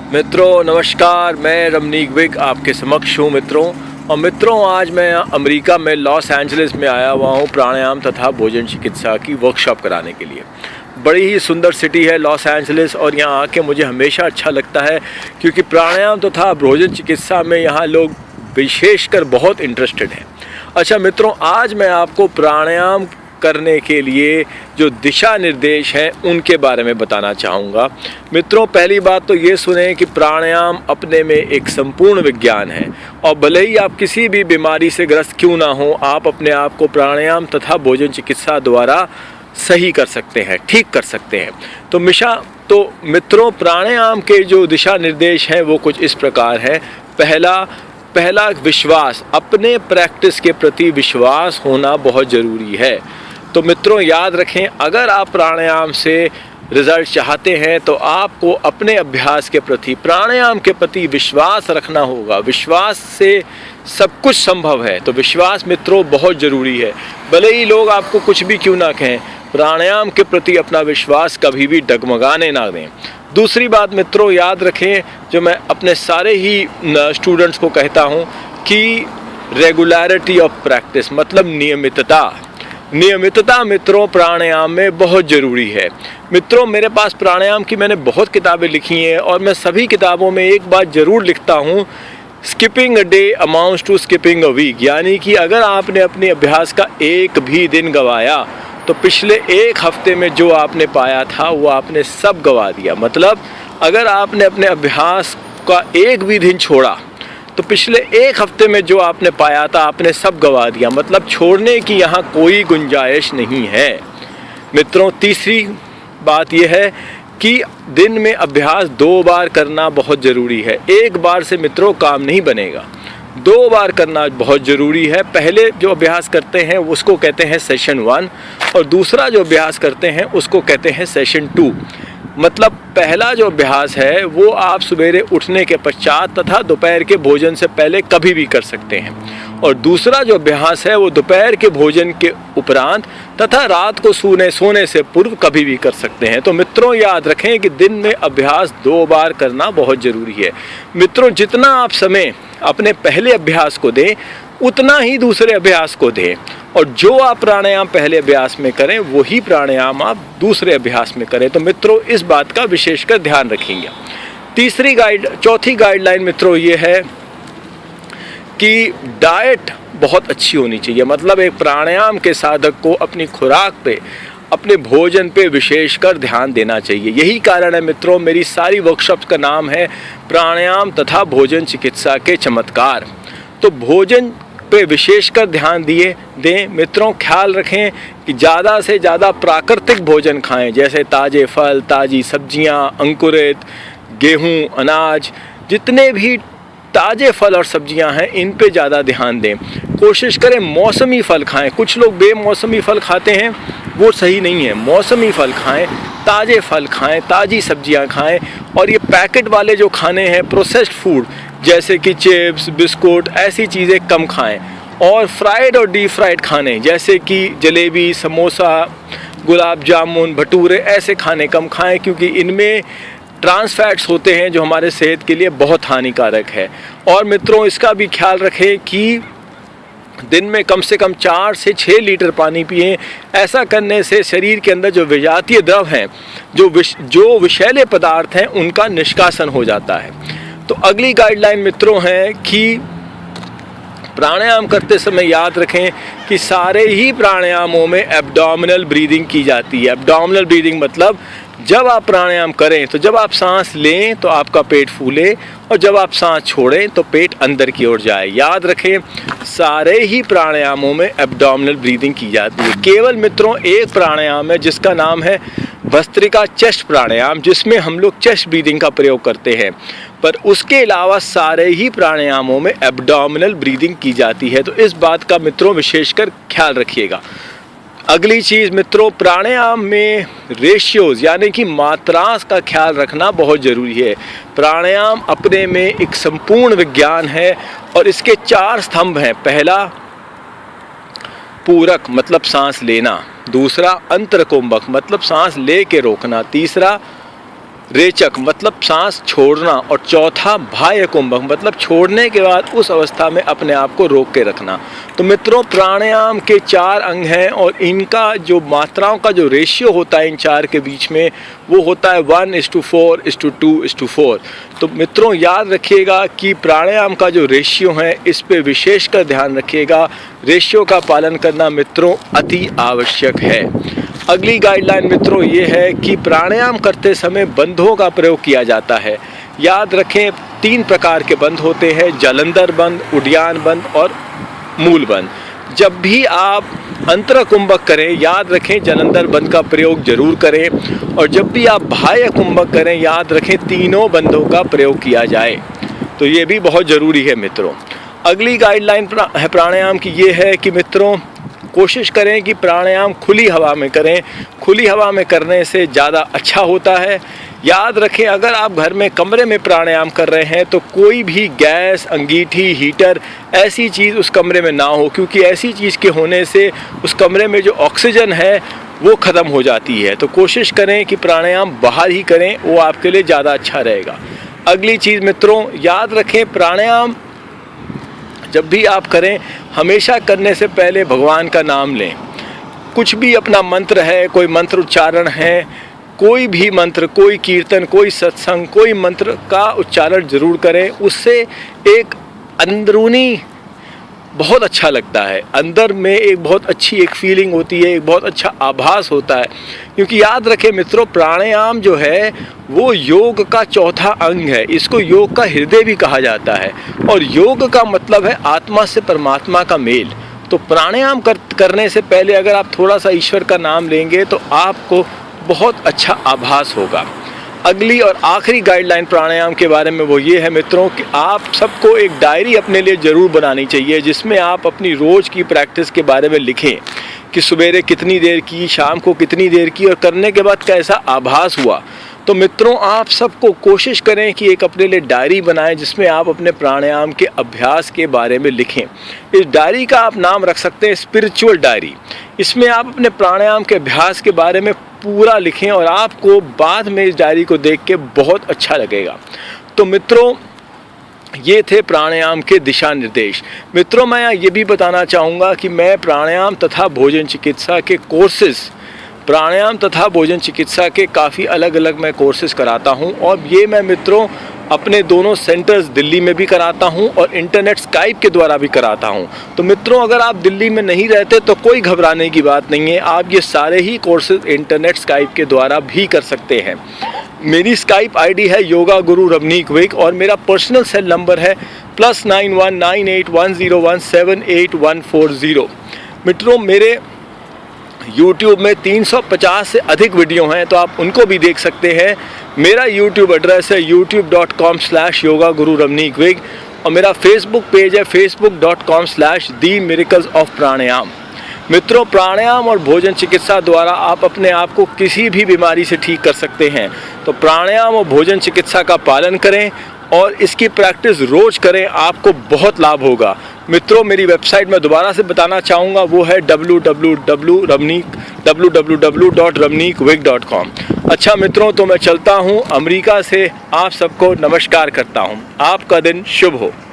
मित्रों नमस्कार, मैं रमनीक विग आपके समक्ष हूँ मित्रों आज मैं अमेरिका में लॉस एंजलिस में आया हुआ हूँ प्राणायाम तथा भोजन चिकित्सा की वर्कशॉप कराने के लिए। बड़ी ही सुंदर सिटी है लॉस एंजलिस और यहाँ आके मुझे हमेशा अच्छा लगता है क्योंकि प्राणायाम तथा भोजन चिकित्सा में यहाँ लोग विशेषकर बहुत इंटरेस्टेड हैं। अच्छा मित्रों, आज मैं आपको प्राणायाम करने के लिए जो दिशा निर्देश हैं उनके बारे में बताना चाहूँगा। मित्रों, पहली बात तो ये सुने कि प्राणायाम अपने में एक संपूर्ण विज्ञान है और भले ही आप किसी भी बीमारी से ग्रस्त क्यों ना हो, आप अपने आप को प्राणायाम तथा भोजन चिकित्सा द्वारा सही कर सकते हैं, ठीक कर सकते हैं। तो मित्रों, प्राणायाम के जो दिशा निर्देश हैं वो कुछ इस प्रकार है। पहला विश्वास, अपने प्रैक्टिस के प्रति विश्वास होना बहुत ज़रूरी है। तो मित्रों याद रखें, अगर आप प्राणायाम से रिज़ल्ट चाहते हैं तो आपको अपने अभ्यास के प्रति, प्राणायाम के प्रति विश्वास रखना होगा। विश्वास से सब कुछ संभव है, तो विश्वास मित्रों बहुत ज़रूरी है। भले ही लोग आपको कुछ भी क्यों ना कहें, प्राणायाम के प्रति अपना विश्वास कभी भी डगमगाने ना दें। दूसरी बात मित्रों याद रखें, जो मैं अपने सारे ही स्टूडेंट्स को कहता हूं कि रेगुलरिटी ऑफ प्रैक्टिस मतलब नियमितता मित्रों प्राणायाम में बहुत ज़रूरी है। मित्रों, मेरे पास प्राणायाम की मैंने बहुत किताबें लिखी हैं और मैं सभी किताबों में एक बात ज़रूर लिखता हूँ, skipping a day amounts to skipping a week. यानी कि अगर आपने अपने अभ्यास का एक भी दिन गंवाया तो पिछले एक हफ्ते में जो आपने पाया था वो आपने सब गंवा दिया। मतलब अगर आपने अपने अभ्यास का एक भी दिन छोड़ा तो पिछले एक हफ्ते में जो आपने पाया था आपने सब गंवा दिया। मतलब छोड़ने की यहाँ कोई गुंजाइश नहीं है। मित्रों, तीसरी बात यह है कि दिन में अभ्यास 2 बार करना बहुत ज़रूरी है। एक बार से मित्रों काम नहीं बनेगा, 2 बार करना बहुत ज़रूरी है। पहले जो अभ्यास करते हैं उसको कहते हैं सेशन 1 और दूसरा जो अभ्यास करते हैं उसको कहते हैं सेशन 2। मतलब पहला जो अभ्यास है वो आप सवेरे उठने के पश्चात तथा दोपहर के भोजन से पहले कभी भी कर सकते हैं और दूसरा जो अभ्यास है वो दोपहर के भोजन के उपरांत तथा रात को सोने से पूर्व कभी भी कर सकते हैं। तो मित्रों याद रखें कि दिन में अभ्यास 2 बार करना बहुत ज़रूरी है। मित्रों, जितना आप समय अपने पहले अभ्यास को दें उतना ही दूसरे अभ्यास को दें और जो आप प्राणायाम पहले अभ्यास में करें वही प्राणायाम आप दूसरे अभ्यास में करें। तो मित्रों इस बात का विशेषकर ध्यान रखेंगे। चौथी गाइडलाइन मित्रों ये है कि डाइट बहुत अच्छी होनी चाहिए। मतलब एक प्राणायाम के साधक को अपनी खुराक पे, अपने भोजन पे विशेषकर ध्यान देना चाहिए। यही कारण है मित्रों मेरी सारी वर्कशॉप्स का नाम है प्राणायाम तथा भोजन चिकित्सा के चमत्कार। तो भोजन पे विशेषकर ध्यान दें मित्रों। ख्याल रखें कि ज़्यादा से ज़्यादा प्राकृतिक भोजन खाएं, जैसे ताज़े फल, ताज़ी सब्जियां, अंकुरित गेहूं, अनाज, जितने भी ताज़े फल और सब्जियां हैं इन पे ज़्यादा ध्यान दें। कोशिश करें मौसमी फल खाएं। कुछ लोग बेमौसमी फल खाते हैं, वो सही नहीं है। मौसमी फल खाएं, ताज़े फल खाएं, ताज़ी सब्जियां खाएं और ये पैकेट वाले जो खाने हैं प्रोसेस्ड फूड जैसे कि चिप्स, बिस्कुट, ऐसी चीज़ें कम खाएं और फ्राइड और डीप फ्राइड खाने जैसे कि जलेबी, समोसा, गुलाब जामुन, भटूरे, ऐसे खाने कम खाएं क्योंकि इनमें ट्रांस फैट्स होते हैं जो हमारे सेहत के लिए बहुत हानिकारक है। और मित्रों इसका भी ख्याल रखें कि दिन में कम से कम 4 से 6 लीटर पानी पिएं। ऐसा करने से शरीर के अंदर जो विजातीय द्रव हैं, जो विषैले पदार्थ हैं, उनका निष्कासन हो जाता है। तो अगली गाइडलाइन मित्रों है कि प्राणायाम करते समय याद रखें कि सारे ही प्राणायामों में एब्डोमिनल ब्रीदिंग की जाती है। एब्डोमिनल ब्रीदिंग मतलब जब आप प्राणायाम करें तो जब आप सांस लें तो आपका पेट फूले और जब आप सांस छोड़ें तो पेट अंदर की ओर जाए। याद रखें सारे ही प्राणायामों में एब्डोमिनल ब्रीदिंग की जाती है। केवल मित्रों एक प्राणायाम है जिसका नाम है भस्त्रिका चेस्ट प्राणायाम, जिसमें हम लोग चेस्ट ब्रीदिंग का प्रयोग करते हैं, पर उसके अलावा सारे ही प्राणायामों में एब्डोमिनल ब्रीदिंग की जाती है। तो इस बात का मित्रों विशेषकर ख्याल रखिएगा। अगली चीज़ मित्रों, प्राणायाम में रेशियोज़ यानी कि मात्रा का ख्याल रखना बहुत ज़रूरी है। प्राणायाम अपने में एक संपूर्ण विज्ञान है और इसके 4 स्तंभ हैं। पहला पूरक मतलब सांस लेना, दूसरा अंतरकुंभक मतलब सांस ले के रोकना, तीसरा रेचक मतलब सांस छोड़ना, और चौथा बाह्य कुंभक मतलब छोड़ने के बाद उस अवस्था में अपने आप को रोक के रखना। तो मित्रों, प्राणायाम के 4 अंग हैं और इनका जो मात्राओं का जो रेशियो होता है इन 4 के बीच में, वो होता है 1:4:2:4। तो मित्रों याद रखिएगा कि प्राणायाम का जो रेशियो है इस पे विशेषकर ध्यान रखिएगा। रेशियो का पालन करना मित्रों अति आवश्यक है। अगली गाइडलाइन मित्रों ये है कि प्राणायाम करते समय बंधों का प्रयोग किया जाता है। याद रखें 3 प्रकार के बंध होते हैं, जालंधर बंध, उड्डयन बंध और मूल बंध। जब भी आप अंतरकुंभक करें, याद रखें जालंधर बंध का प्रयोग जरूर करें, और जब भी आप बाह्य कुंभक करें, याद रखें तीनों बंधों का प्रयोग किया जाए। तो ये भी बहुत ज़रूरी है मित्रों। अगली गाइडलाइन प्राणायाम की ये है कि मित्रों कोशिश करें कि प्राणायाम खुली हवा में करें। खुली हवा में करने से ज़्यादा अच्छा होता है। याद रखें अगर आप घर में कमरे में प्राणायाम कर रहे हैं तो कोई भी गैस, अंगीठी, हीटर ऐसी चीज़ उस कमरे में ना हो, क्योंकि ऐसी चीज़ के होने से उस कमरे में जो ऑक्सीजन है वो ख़त्म हो जाती है। तो कोशिश करें कि प्राणायाम बाहर ही करें, वो आपके लिए ज़्यादा अच्छा रहेगा। अगली चीज़ मित्रों याद रखें, प्राणायाम जब भी आप करें हमेशा करने से पहले भगवान का नाम लें। कुछ भी अपना मंत्र है, कोई मंत्र उच्चारण है, कोई भी मंत्र, कोई कीर्तन, कोई सत्संग, कोई मंत्र का उच्चारण ज़रूर करें। उससे एक अंदरूनी बहुत अच्छा लगता है, अंदर में एक बहुत अच्छी एक फीलिंग होती है, एक बहुत अच्छा आभास होता है। क्योंकि याद रखें मित्रों, प्राणायाम जो है वो योग का चौथा अंग है। इसको योग का हृदय भी कहा जाता है, और योग का मतलब है आत्मा से परमात्मा का मेल। तो प्राणायाम करने से पहले अगर आप थोड़ा सा ईश्वर का नाम लेंगे तो आपको बहुत अच्छा आभास होगा। अगली और आखिरी गाइडलाइन प्राणायाम के बारे में वो ये है मित्रों कि आप सबको एक डायरी अपने लिए ज़रूर बनानी चाहिए, जिसमें आप अपनी रोज़ की प्रैक्टिस के बारे में लिखें कि सवेरे कितनी देर की, शाम को कितनी देर की, और करने के बाद कैसा आभास हुआ। तो मित्रों आप सबको कोशिश करें कि एक अपने लिए डायरी बनाएं जिसमें आप अपने प्राणायाम के अभ्यास के बारे में लिखें। इस डायरी का आप नाम रख सकते हैं स्पिरिचुअल डायरी। इसमें आप अपने प्राणायाम के अभ्यास के बारे में पूरा लिखें और आपको बाद में इस डायरी को देख के बहुत अच्छा लगेगा। तो मित्रों ये थे प्राणायाम के दिशा निर्देश। मित्रों मैं ये भी बताना चाहूँगा कि मैं प्राणायाम तथा भोजन चिकित्सा के कोर्सेज़, प्राणायाम तथा भोजन चिकित्सा के काफ़ी अलग अलग मैं कोर्सेज़ कराता हूं, और ये मैं मित्रों अपने दोनों सेंटर्स दिल्ली में भी कराता हूं और इंटरनेट स्काइप के द्वारा भी कराता हूं। तो मित्रों अगर आप दिल्ली में नहीं रहते तो कोई घबराने की बात नहीं है, आप ये सारे ही कोर्सेज़ इंटरनेट स्काइप के द्वारा भी कर सकते हैं। मेरी स्काइप आईडी है योगा गुरु रवनीक विग, और मेरा पर्सनल सेल नंबर है +919810178140। मित्रों मेरे YouTube में 350 से अधिक वीडियो हैं, तो आप उनको भी देख सकते हैं। मेरा YouTube एड्रेस है youtube.com/yogagururavneekwig, और मेरा Facebook पेज है facebook.com/themiraclesofpranayam। मित्रों प्राणायाम और भोजन चिकित्सा द्वारा आप अपने आप को किसी भी बीमारी से ठीक कर सकते हैं। तो प्राणायाम और भोजन चिकित्सा का पालन करें और इसकी प्रैक्टिस रोज़ करें, आपको बहुत लाभ होगा। मित्रों मेरी वेबसाइट में दोबारा से बताना चाहूँगा, वो है www.ravneekwig.com। अच्छा मित्रों तो मैं चलता हूँ, अमेरिका से आप सबको नमस्कार करता हूँ। आपका दिन शुभ हो।